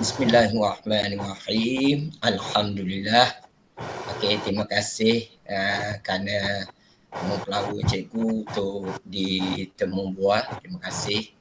Bismillahirrahmanirrahim. Alhamdulillah. Okey, terima kasih kerana mempelawa cikgu untuk ditemu buat. Terima kasih.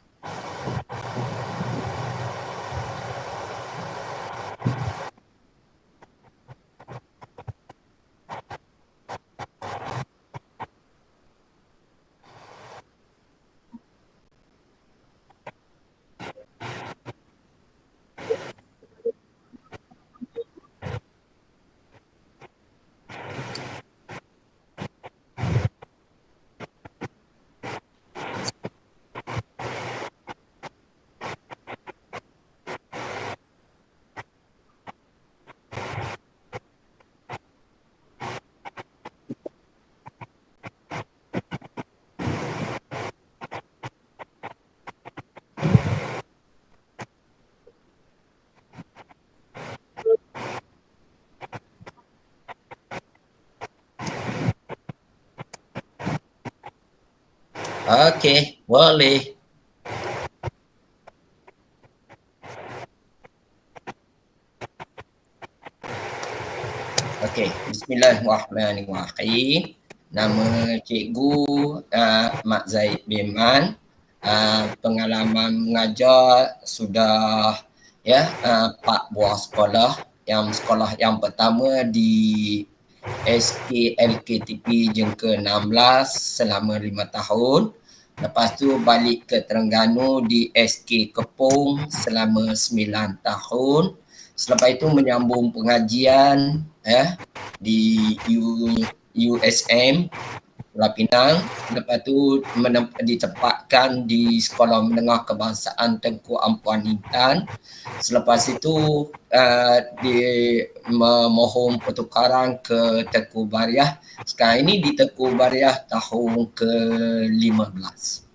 Okey, boleh. Okey, bismillahirrahmanirrahim. Nama cikgu Mak Zaid bin Man. Pengalaman mengajar sudah 4 buah sekolah. Sekolah yang pertama di SKLKTP Jengka 16 selama 5 tahun. Lepas tu balik ke Terengganu di SK Kepong selama 9 tahun. Selepas itu menyambung pengajian di USM Pulau Pinang. Lepas tu ditempatkan di Sekolah Menengah Kebangsaan Tengku Ampuan Intan. Selepas itu memohon pertukaran ke Tengku Bariah. Sekarang ini di Tengku Bariah tahun ke-15.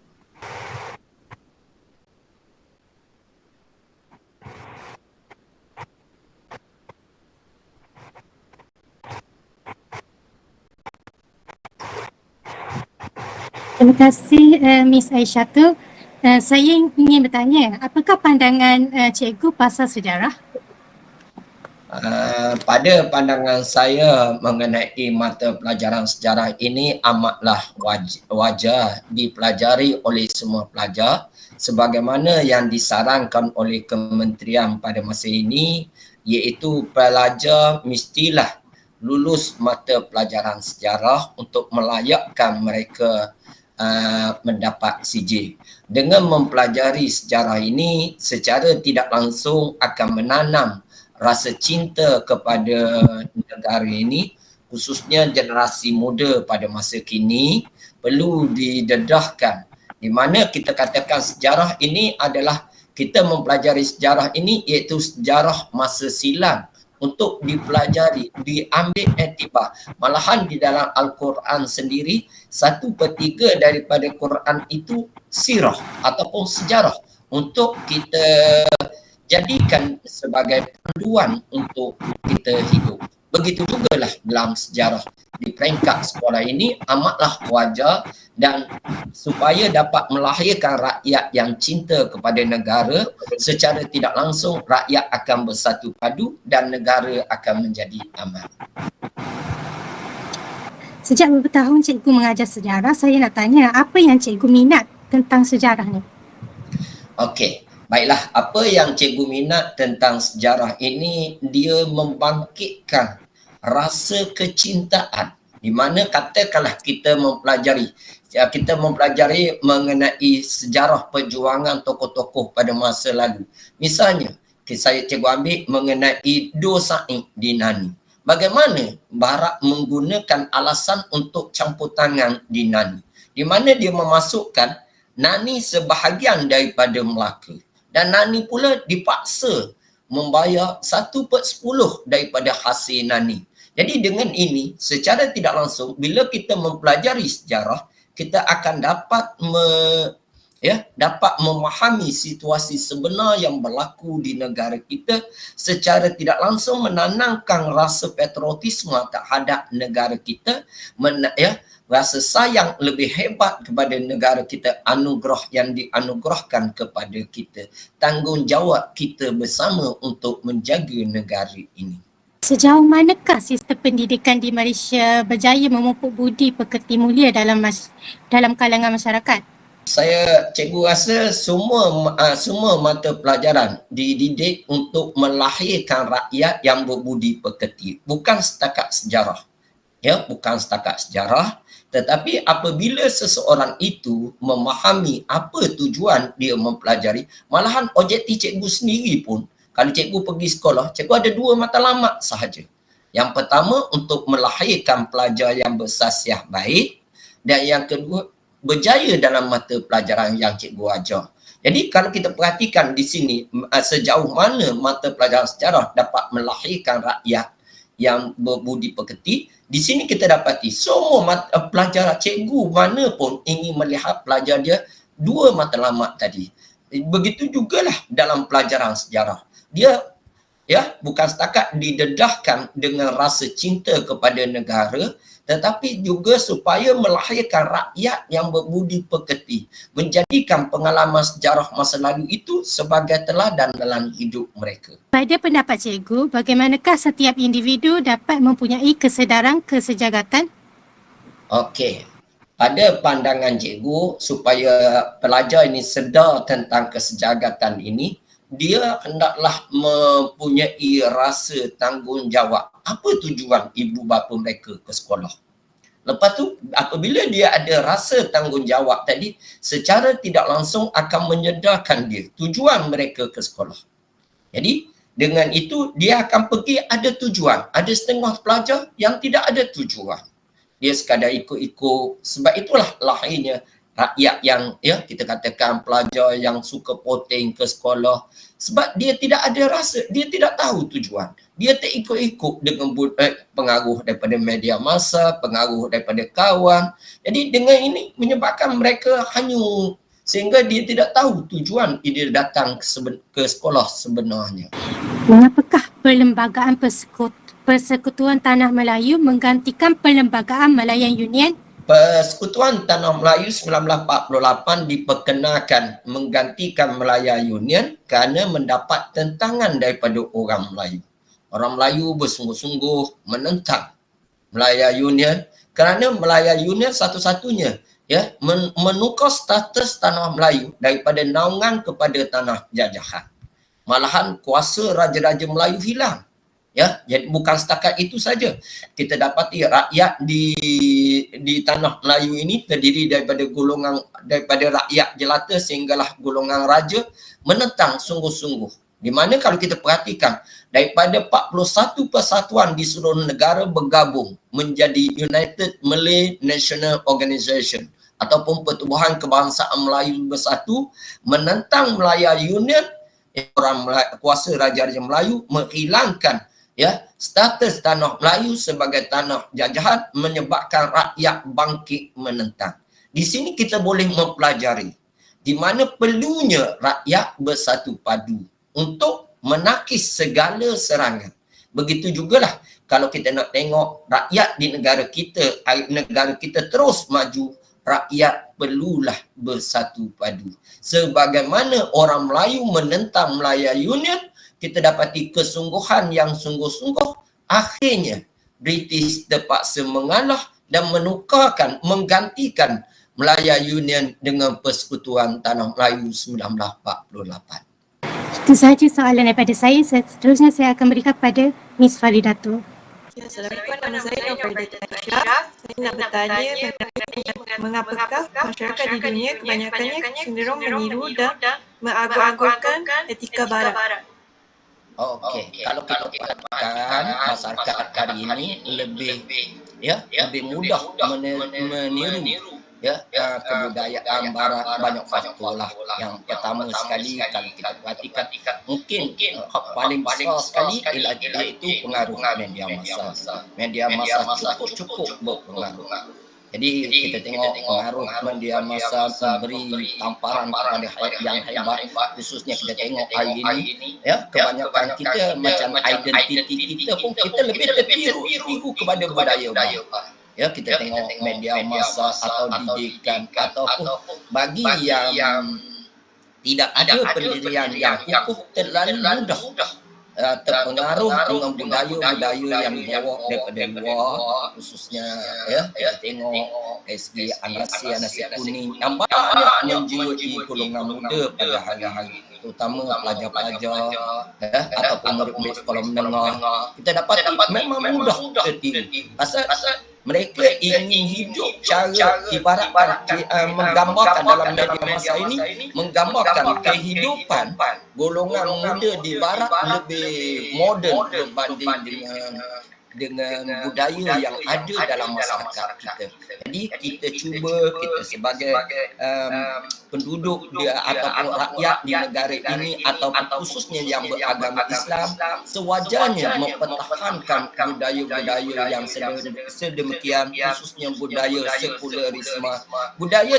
Terima kasih Miss Aisyatul. Saya ingin bertanya, apakah pandangan cikgu pasal sejarah? Pada pandangan saya mengenai mata pelajaran sejarah ini amatlah wajar dipelajari oleh semua pelajar sebagaimana yang disarankan oleh kementerian pada masa ini, iaitu pelajar mestilah lulus mata pelajaran sejarah untuk melayakkan mereka mendapat CJ. Dengan mempelajari sejarah ini secara tidak langsung akan menanam rasa cinta kepada negara ini, khususnya generasi muda pada masa kini perlu didedahkan, di mana kita katakan sejarah ini adalah kita mempelajari sejarah ini iaitu sejarah masa silam untuk dipelajari, diambil iktibar. Malahan di dalam Al-Quran sendiri 1/3 daripada Quran itu sirah ataupun sejarah untuk kita jadikan sebagai panduan untuk kita hidup. Begitu jugalah dalam sejarah di peringkat sekolah ini amatlah wajar dan supaya dapat melahirkan rakyat yang cinta kepada negara, secara tidak langsung rakyat akan bersatu padu dan negara akan menjadi aman. Sejak beberapa tahun cikgu mengajar sejarah, saya nak tanya apa yang cikgu minat tentang sejarah ni? Okey. Baiklah, apa yang cikgu minat tentang sejarah ini, dia membangkitkan rasa kecintaan, di mana katakanlah kita mempelajari mengenai sejarah perjuangan tokoh-tokoh pada masa lalu. Misalnya, saya cikgu ambil mengenai Dur Said di Nani. Bagaimana Barat menggunakan alasan untuk campur tangan di Nani, di mana dia memasukkan Nani sebahagian daripada Melaka. Dan Nani pula dipaksa membayar 1/10 daripada hasil Nani. Jadi dengan ini, secara tidak langsung, bila kita mempelajari sejarah, kita akan dapat dapat memahami situasi sebenar yang berlaku di negara kita secara tidak langsung menanamkan rasa patriotisme terhadap negara kita, rasa sayang lebih hebat kepada negara kita, anugerah yang dianugerahkan kepada kita, tanggungjawab kita bersama untuk menjaga negara ini. Sejauh manakah sistem pendidikan di Malaysia berjaya memupuk budi pekerti mulia dalam kalangan masyarakat? Cikgu rasa semua mata pelajaran dididik untuk melahirkan rakyat yang berbudi pekerti, bukan setakat sejarah. Bukan setakat sejarah, tetapi apabila seseorang itu memahami apa tujuan dia mempelajari, malahan objektif cikgu sendiri pun, kalau cikgu pergi sekolah, cikgu ada 2 matlamat sahaja. Yang pertama, untuk melahirkan pelajar yang bersasiah baik, dan yang kedua, berjaya dalam mata pelajaran yang cikgu ajar. Jadi kalau kita perhatikan di sini, sejauh mana mata pelajaran sejarah dapat melahirkan rakyat yang berbudi pekerti, di sini kita dapati semua pelajar cikgu mana pun ingin melihat pelajar dia 2 matlamat tadi. Begitu jugalah dalam pelajaran sejarah. Dia bukan setakat didedahkan dengan rasa cinta kepada negara, tetapi juga supaya melahirkan rakyat yang berbudi pekerti, menjadikan pengalaman sejarah masa lalu itu sebagai teladan dalam hidup mereka. Pada pendapat cikgu, bagaimanakah setiap individu dapat mempunyai kesedaran kesejahteraan? Okey. Pada pandangan cikgu, supaya pelajar ini sedar tentang kesejahteraan ini, dia hendaklah mempunyai rasa tanggungjawab. Apa tujuan ibu bapa mereka ke sekolah? Lepas tu, apabila dia ada rasa tanggungjawab tadi, secara tidak langsung akan menyedarkan dia tujuan mereka ke sekolah. Jadi, dengan itu dia akan pergi ada tujuan. Ada setengah pelajar yang tidak ada tujuan. Dia sekadar ikut-ikut. Sebab itulah lahirnya rakyat yang kita katakan pelajar yang suka poting ke sekolah, sebab dia tidak ada rasa, dia tidak tahu tujuan, dia terikut-ikut dengan pengaruh daripada media massa, pengaruh daripada kawan. Jadi dengan ini menyebabkan mereka hanyut sehingga dia tidak tahu tujuan dia datang ke sekolah sebenarnya. Mengapakah Perlembagaan Persekutuan Tanah Melayu menggantikan Perlembagaan Malayan Union? Persekutuan Tanah Melayu 1948 diperkenalkan menggantikan Malayan Union kerana mendapat tentangan daripada orang Melayu. Orang Melayu bersungguh-sungguh menentang Malayan Union kerana Malayan Union satu-satunya menukar status Tanah Melayu daripada naungan kepada tanah jajahan. Malahan kuasa Raja-Raja Melayu hilang. Jadi bukan setakat itu saja. Kita dapati rakyat di tanah Melayu ini terdiri daripada rakyat jelata sehinggalah golongan raja menentang sungguh-sungguh. Di mana kalau kita perhatikan daripada 41 persatuan di seluruh negara bergabung menjadi United Malay National Organisation ataupun Pertubuhan Kebangsaan Melayu Bersatu menentang Malayan Union, kuasa Raja-Raja Melayu menghilangkan status tanah Melayu sebagai tanah jajahan, menyebabkan rakyat bangkit menentang. Di sini kita boleh mempelajari di mana perlunya rakyat bersatu padu untuk menakis segala serangan. Begitu jugalah kalau kita nak tengok rakyat di negara kita terus maju, rakyat perlulah bersatu padu. Sebagaimana orang Melayu menentang Malayan Union, kita dapati kesungguhan yang sungguh-sungguh, akhirnya British terpaksa mengalah dan menggantikan Malayan Union dengan Persekutuan Tanah Melayu 1948. Itu sahaja soalan daripada saya. Seterusnya saya akan berikan pada Miss Faridatul. Assalamualaikum, nama saya Nurfaridatul Aisyah. Saya nak bertanya mengapakah masyarakat di dunia kebanyakannya cenderung meniru dan mengagung-agungkan etika barat? Okey, kalau kita katakan masyarakat hari ini lebih mudah meniru kebudayaan barat, banyak faktor lah. Yang pertama sekali kalau kita perhatikan, mungkin paling besar sekali iaitu pengaruh media massa. Media massa cukup berpengaruh. Jadi kita tengok pengaruh media massa memberi tamparan kepada yang hebat, khususnya kita tengok hari ini ya, kebanyakan kita macam identiti kita pun kita lebih tertiru kepada budaya barat. Ya, kita tengok media massa atau didikan ataupun bagi yang tidak ada pendirian yang kukuh terlalu mudah terpengaruh dengan budaya-budaya yang dibawa daripada luar, khususnya ya kita tengok dari segi anasi kuning yang banyak menjiwai golongan muda pada hari-hari, terutama pelajar-pelajar ya, ataupun murid-murid sekolah menengah. Kita dapat memang mudah tertiru pasal mereka ingin hidup cara ibaratkan menggambarkan dalam media massa ini, menggambarkan kehidupan golongan muda di barat lebih moden berbanding dengan budaya yang ada dalam masyarakat kita. Jadi kita cuba, kita sebagai penduduk dia ataupun rakyat di negara ini ataupun khususnya yang beragama Islam, sewajarnya mempertahankan budaya-budaya yang sedemikian, khususnya budaya sekularisme. Budaya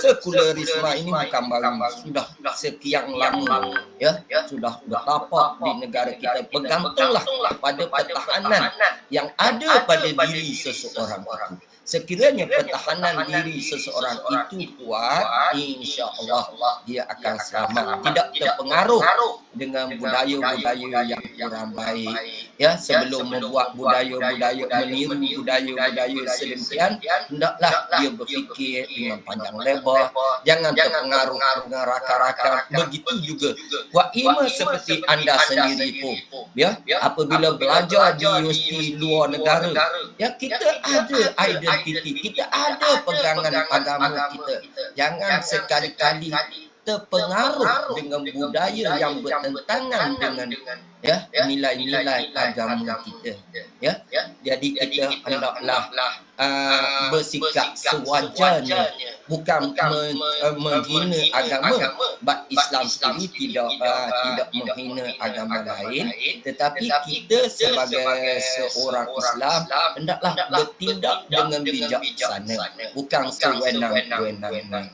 sekularisme ini bukan baru, sudah sekian lama ya, sudah bertapak di negara kita. Bergantunglah kepada pertahanan yang ada pada diri seseorang itu. Sekiranya pertahanan diri seseorang itu kuat, insya-Allah dia akan selamat, tidak terpengaruh dengan budaya-budaya yang kurang baik. Ya, sebelum membuat budaya-budaya meniru budaya-budaya sedemikian, hendaklah dia berfikir dengan panjang lebar, jangan terpengaruh dengan rakan-rakan. Begitu juga buat imam seperti anda sendiri pun, ya, apabila belajar di universiti luar negara, ya kita ada identiti, kita ada pegangan agama kita. Jangan sekali-kali terpengaruh dengan budaya yang bertentangan dengan ya nilai-nilai agama kita. Ya, jadi kita hendaklah bersikap sewajarnya, bukan menghina agama. Islam sendiri tidak menghina agama lain, tetapi kita sebagai seorang Islam hendaklah bertindak dengan bijaksana, bukan sewenang-wenang.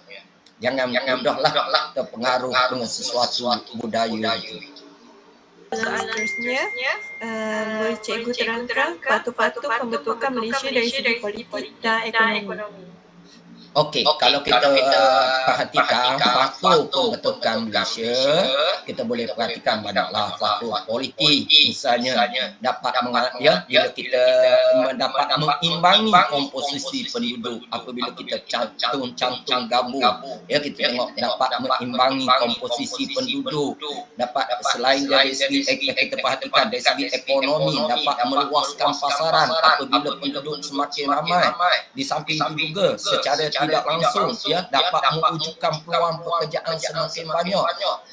Jangan mudahlah terpengaruh dengan sesuatu budaya itu. Seterusnya, boleh cikgu terangkan faktor-faktor pembentukan Malaysia dari segi politik dan ekonomi. Okey, kalau kita perhatikan faktor pembentukan Malaysia, kita boleh perhatikan banyaklah faktor politik. Misalnya dapat bila kita mendapat mengimbangi komposisi penduduk apabila kita cantum gabung, ya kita tengok dapat mengimbangi komposisi penduduk, dapat selain dari segi kita perhatikan dari segi ekonomi, dapat meluaskan pasaran apabila penduduk semakin ramai. Di samping itu juga secara tidak langsung ya dapat mewujudkan peluang pekerjaan semakin banyak.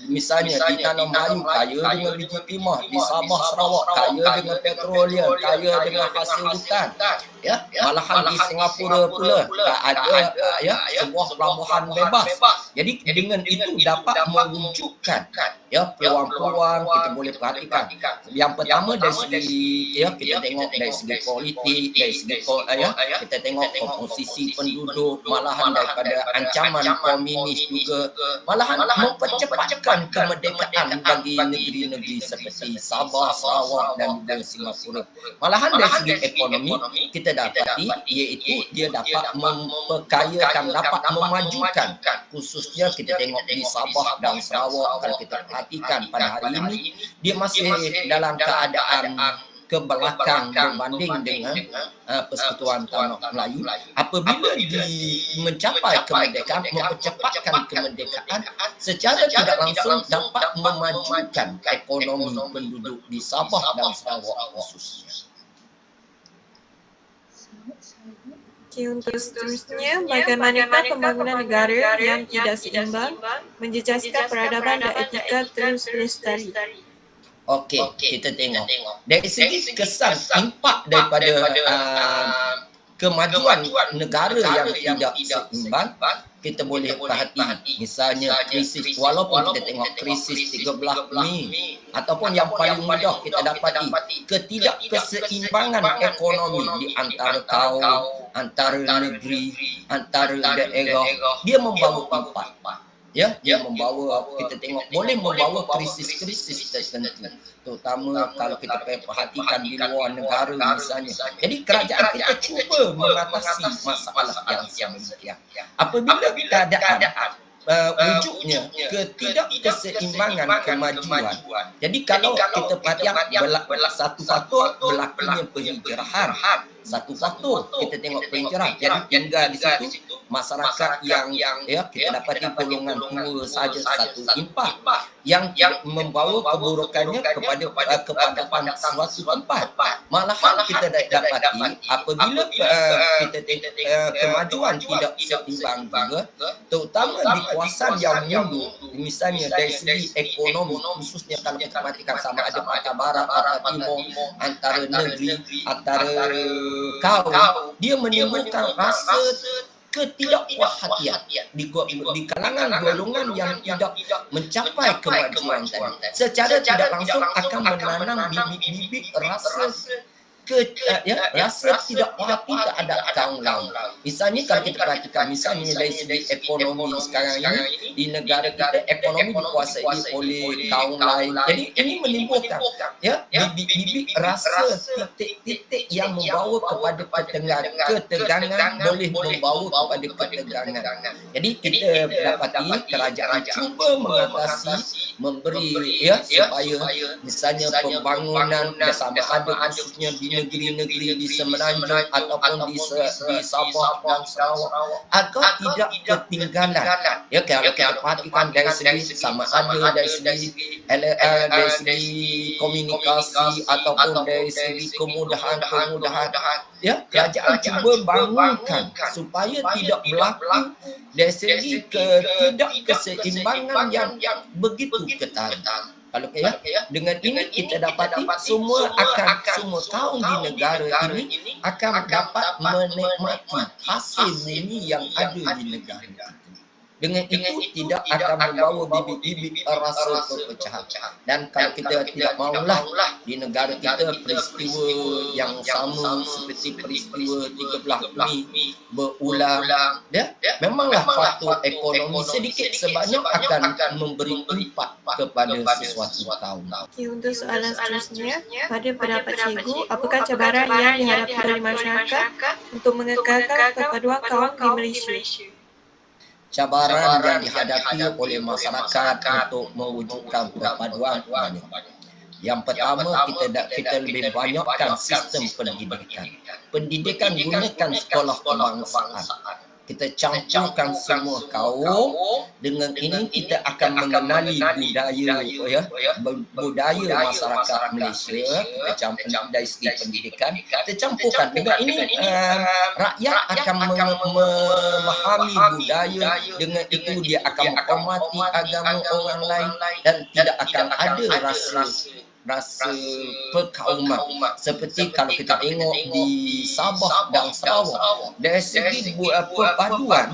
Misalnya di Tanah Melayu kaya dengan biji timah, di Sabah Sarawak kaya dengan petroleum, kaya dengan hasil hutan. Ya, malahan di Singapura pula ada ya sebuah pelabuhan bebas. Jadi dengan itu dapat mewujudkan ya peluang-peluang. Kita boleh perhatikan. Yang pertama dari segi ya kita tengok dari segi politik, dari segi ya kita tengok komposisi penduduk, malahan daripada ancaman komunis juga, malahan mempercepatkan kemerdekaan bagi negeri-negeri seperti Sabah, Sarawak dan juga Singapura. Malahan dari segi ekonomi kita dapati iaitu dia dapat memperkayakan, dapat memajukan, khususnya kita tengok di Sabah dan Sarawak. Kalau kita perhatikan pada hari ini dia masih dalam keadaan kebelakang berbanding dengan Persekutuan Tanah Melayu. Apabila mencapai kemerdekaan, mempercepatkan kemerdekaan, secara tidak langsung dapat memajukan ekonomi penduduk di Sabah dan Sarawak khususnya. Untuk seterusnya, bagaimanakah pembangunan negara yang tidak seimbang menjejaskan peradaban dan etika terus lestari? Okey, kita tengok dari segi kesan impak daripada kemajuan negara yang tidak seimbang, kita boleh perhati misalnya krisis, walaupun kita tengok krisis 13 Mei ataupun yang paling mudah kita dapati ketidakkeseimbangan ekonomi di antara kaum, antara negeri, antara daerah, dia membawa impak. Ya, dia membawa, kita tengok boleh membawa krisis-krisis tertentu, terutama kalau kita perhatikan di luar negara misalnya. Jadi kerajaan kita cuba mengatasi masalah yang sedemikian. Apabila keadaan wujudnya ketidakkeseimbangan kemajuan. Jadi kalau kita perhatikan satu faktor berlakunya penghijrahan, satu faktor kita tengok penghijrahan. Jadi tinggal di situ masyarakat yang kita dapati golongan tua saja satu impak yang membawa keburukannya kepada suatu tempat. Malahan kita dapati apabila kita tengok kemajuan tidak seimbang juga, terutama di kawasan yang mundur, misalnya dari segi ekonomi, khususnya kalau kita perhatikan sama ada Patah Barat, Patah Timur, antara negeri, antara kaum, dia menimbulkan rasa ketidakpuasaan di kalangan golongan yang tidak mencapai kemajuan tadi. Secara tidak langsung akan menanam bibit-bibit rasa rasa tidak hati terhadap kaum lain. Misalnya kalau kita perhatikan, misalnya dari segi ekonomi sekarang ini di negara kita, ekonomi dikuasai oleh kaum lain. Jadi ini menimbulkan bibit-bibit rasa titik-titik yang membawa kepada ketegangan, boleh membawa kepada ketegangan. Jadi kita dapati kerajaan cuba mengatasi, memberi supaya misalnya pembangunan bersama ada khususnya di negeri-negeri di Semenanjung ataupun di Sabah dan Sarawak agar tidak ketinggalan. Ya, kalau kita perhatikan dari segi sama ada dari segi komunikasi ataupun dari segi kemudahan, kerajaan cuba bangunkan supaya tidak berlaku dari segi ketidakkeseimbangan yang begitu ketat. Kalau dengan ini kita dapati semua kaum di negara ini akan dapat menikmati hasil bumi yang ada di negara kita. Dengan itu tidak akan membawa bibit-bibit rasa perpecahan. Dan kalau kita tidak maulah di negara kita peristiwa yang sama seperti peristiwa 13 Mei berulang, memanglah faktor ekonomi sedikit sebanyak akan memberi impak kepada sesuatu kaum. Okay, untuk soalan seterusnya, pada pendapat cikgu, apakah cabaran yang dihadapi oleh masyarakat untuk mengekalkan perpaduan kaum di Malaysia? Cabaran yang dihadapi oleh masyarakat untuk mewujudkan perpaduan banyak. Yang pertama, kita lebih banyakkan sistem pendidikan. Pendidikan gunakan sekolah kebangsaan. Kita campurkan semua kaum. Dengan ini kita akan mengenali budaya masyarakat Malaysia. Kita campur dari segi pendidikan. Kita campurkan. Dengan ini rakyat akan memahami budaya. Dengan itu dia akan menghormati agama orang lain dan tidak akan ada rasa perkauman. Seperti kalau kita tengok di Sabah dan Sarawak, dari segi perpaduan,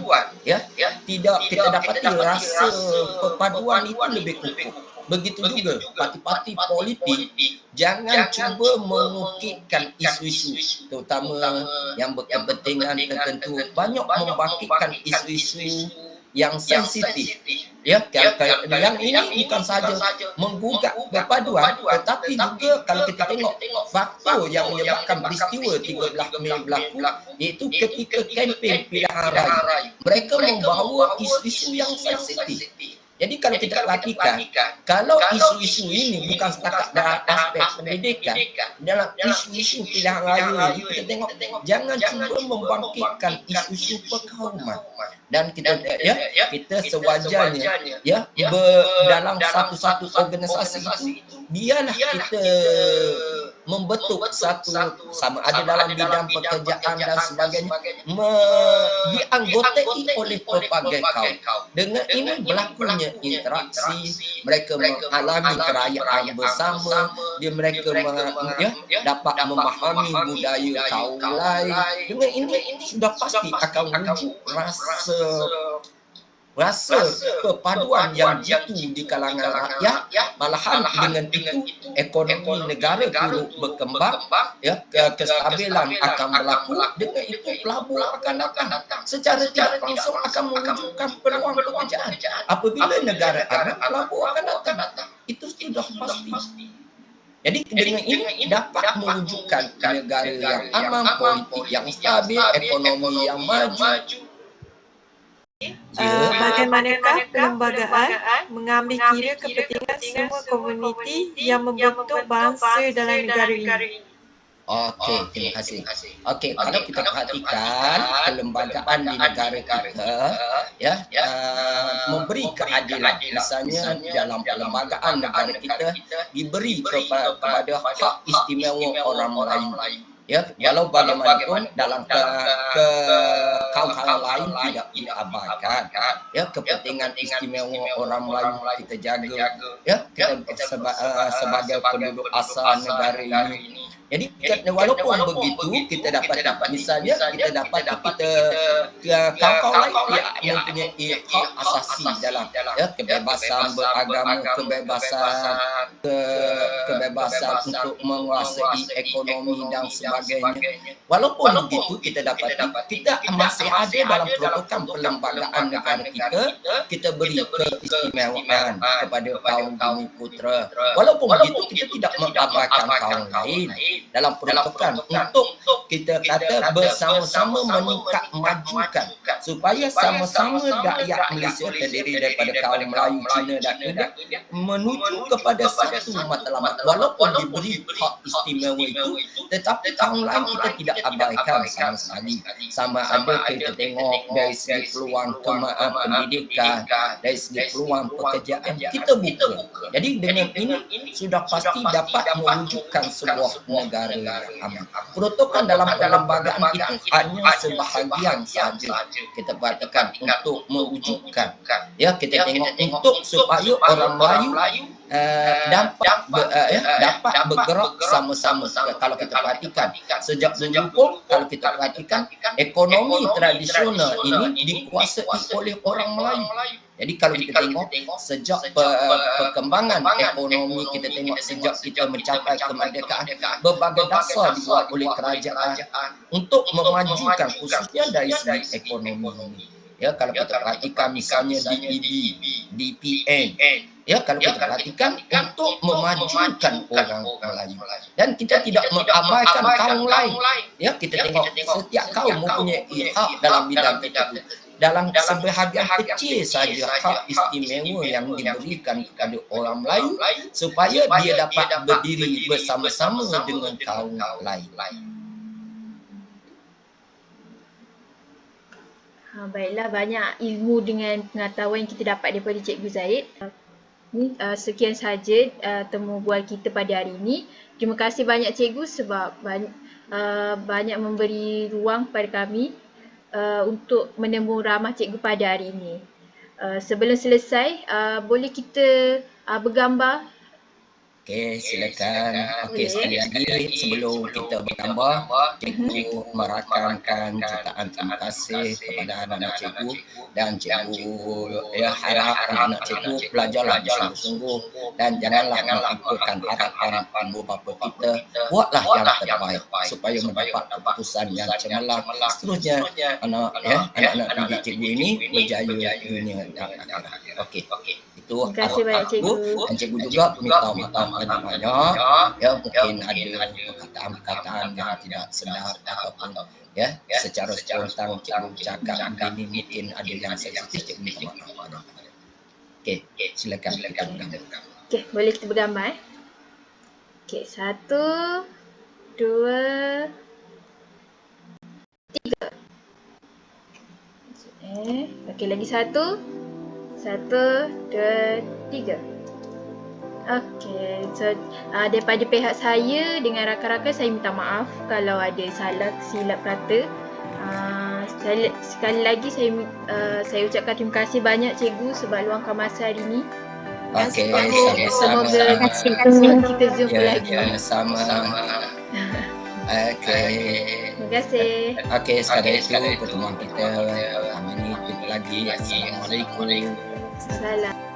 tidak kita dapati rasa perpaduan itu lebih kukuh. Begitu juga parti-parti politik jangan cuba mengukitkan isu-isu, terutama yang berkepentingan tertentu, banyak membangkitkan isu-isu yang sensitif. Yang ini bukan saja menggugat perpaduan, tetapi juga kalau kita tengok faktor yang menyebabkan peristiwa 13 Mei berlaku, iaitu ketika kempen pilihan raya, mereka membawa isu-isu yang sensitif. Jadi kalau kita perhatikan, kalau isu-isu ini bukan setakat dalam aspek pendidikan, dalam isu-isu pilihan raya ini kita tengok jangan cuba membangkitkan isu-isu perkauman. Dan kita sewajarnya dalam satu-satu organisasi itu biarlah kita membentuk satu, sama ada dalam bidang pekerjaan dan sebagainya, dianggotai oleh pelbagai kaum. Dengan ini berlakunya interaksi, mereka mengalami kerajaan bersama, mereka dapat memahami budaya kaum lain. Dengan ini sudah pasti akan wujud rasa rasa perpaduan yang jitu di kalangan rakyat, malahan dengan itu ekonomi negara turut berkembang, ya, kestabilan akan berlaku, dengan itu pelabur akan datang, secara tidak langsung akan mewujudkan peluang pekerjaan. Apabila negara aman, pelabur akan datang, itu sudah pasti. Jadi dengan ini dapat mewujudkan negara yang aman, politik yang stabil, ekonomi yang maju. Bagaimanakah perlembagaan mengambil kira kepentingan semua komuniti yang membentuk bangsa dalam negara ini? Okey, terima kasih. Okey, kalau kita perhatikan perlembagaan di negara kita, ya, memberi keadilan. Misalnya dalam perlembagaan negara kita diberi kepada hak istimewa orang Melayu. Ya, walau bagaimanapun dalam kaum-kaum lain tidak diabaikan. Ya, kepentingan istimewa orang Melayu kita jaga. Ya, kita sebagai penduduk asal negara ini. Jadi walaupun begitu kita dapat misalnya kita dapat kaum-kaum lain yang mempunyai hak asasi dalam, ya, kebebasan beragama, kebebasan untuk menguasai ekonomi dan sebagainya. Walaupun begitu kita dapat kita masih ada dalam program perlembagaan negara kita beri keistimewaan kepada kaum Bumi Putra. Walaupun begitu kita tidak mengabaikan kaum lain dalam peruntukan untuk kita kata bersama-sama meningkat majukan supaya sama-sama rakyat Malaysia terdiri daripada kaum Melayu, Cina dan India menuju kepada satu matlamat. Walaupun diberi hak istimewa itu, tetapi kaum lain kita tidak abaikan sama sekali. Sama ada kita tengok dari segi peluang pendidikan, dari segi peluang pekerjaan, kita buka. Jadi dengan ini sudah pasti dapat mewujudkan sebuah negara yang aman. Peruntukan dalam perlembagaan itu hanya sebahagian saja kita perhatikan untuk mewujudkan. Ya, kita tengok untuk supaya orang Melayu dapat bergerak sama-sama. Kalau kita perhatikan sejak dulu pun, kalau kita perhatikan ekonomi tradisional ini dikuasai oleh orang Melayu. Jadi kalau kita tengok sejak perkembangan ekonomi, kita tengok sejak kita mencapai kemerdekaan, berbagai dasar dibuat oleh kerajaan untuk memajukan khususnya dari segi ekonomi ini. Ya, kalau kita perhatikan misalnya DED, DPN, ya, kalau kita perhatikan untuk memajukan orang Melayu dan kita tidak mengabaikan kaum lain. Ya, kita tengok setiap kaum mempunyai hak dalam bidang tertentu. Dalam sebahagian kecil saja hak istimewa yang diberikan kepada orang Melayu supaya dia dapat berdiri bersama-sama dengan kaum lain. Baiklah, banyak ilmu dengan pengetahuan yang kita dapat daripada Cikgu Zaid. Sekian saja temu bual kita pada hari ini. Terima kasih banyak Cikgu sebab banyak memberi ruang kepada kami untuk menemu ramah Cikgu pada hari ini. Sebelum selesai, boleh kita bergambar? Okey, silakan. Okey, sekali lagi sebelum kita bergambar, Cikgu merakamkan jutaan terima kasih kepada anak-anak Cikgu dan Cikgu harap anak-anak Cikgu belajarlah bersungguh-sungguh dan janganlah mengikutkan harapan ibu bapa kita. Buatlah yang terbaik supaya mendapat keputusan yang cemerlang. Seterusnya anak-anak didik Cikgu ini berjaya dunia dan akhirat. Okey. Itu terima kasih banyak Cikgu. Dan Cikgu juga minta maaf banyak-banyak. Ya, mungkin ada perkataan-perkataan yang tidak sedap ataupun ya secara spontan Cikgu cakap ini mungkin ada yang sensitif, Cikgu minta maaf banyak. Okey, silakan kita bergambar. Okey, boleh kita bergambar Okey, 1, 2, 3. Okey, lagi 1, 2, 3. Okey, so daripada pihak saya dengan rakan-rakan saya minta maaf kalau ada salah silap kata. Sekali lagi saya ucapkan terima kasih banyak Cikgu sebab luangkan masa hari ini. Okey, semoga kita jumpa lagi. Sama-sama. Okey. Terima kasih. Okey, sekadar itu pertemuan kita hari ini lagi. Assalamualaikum. Salam.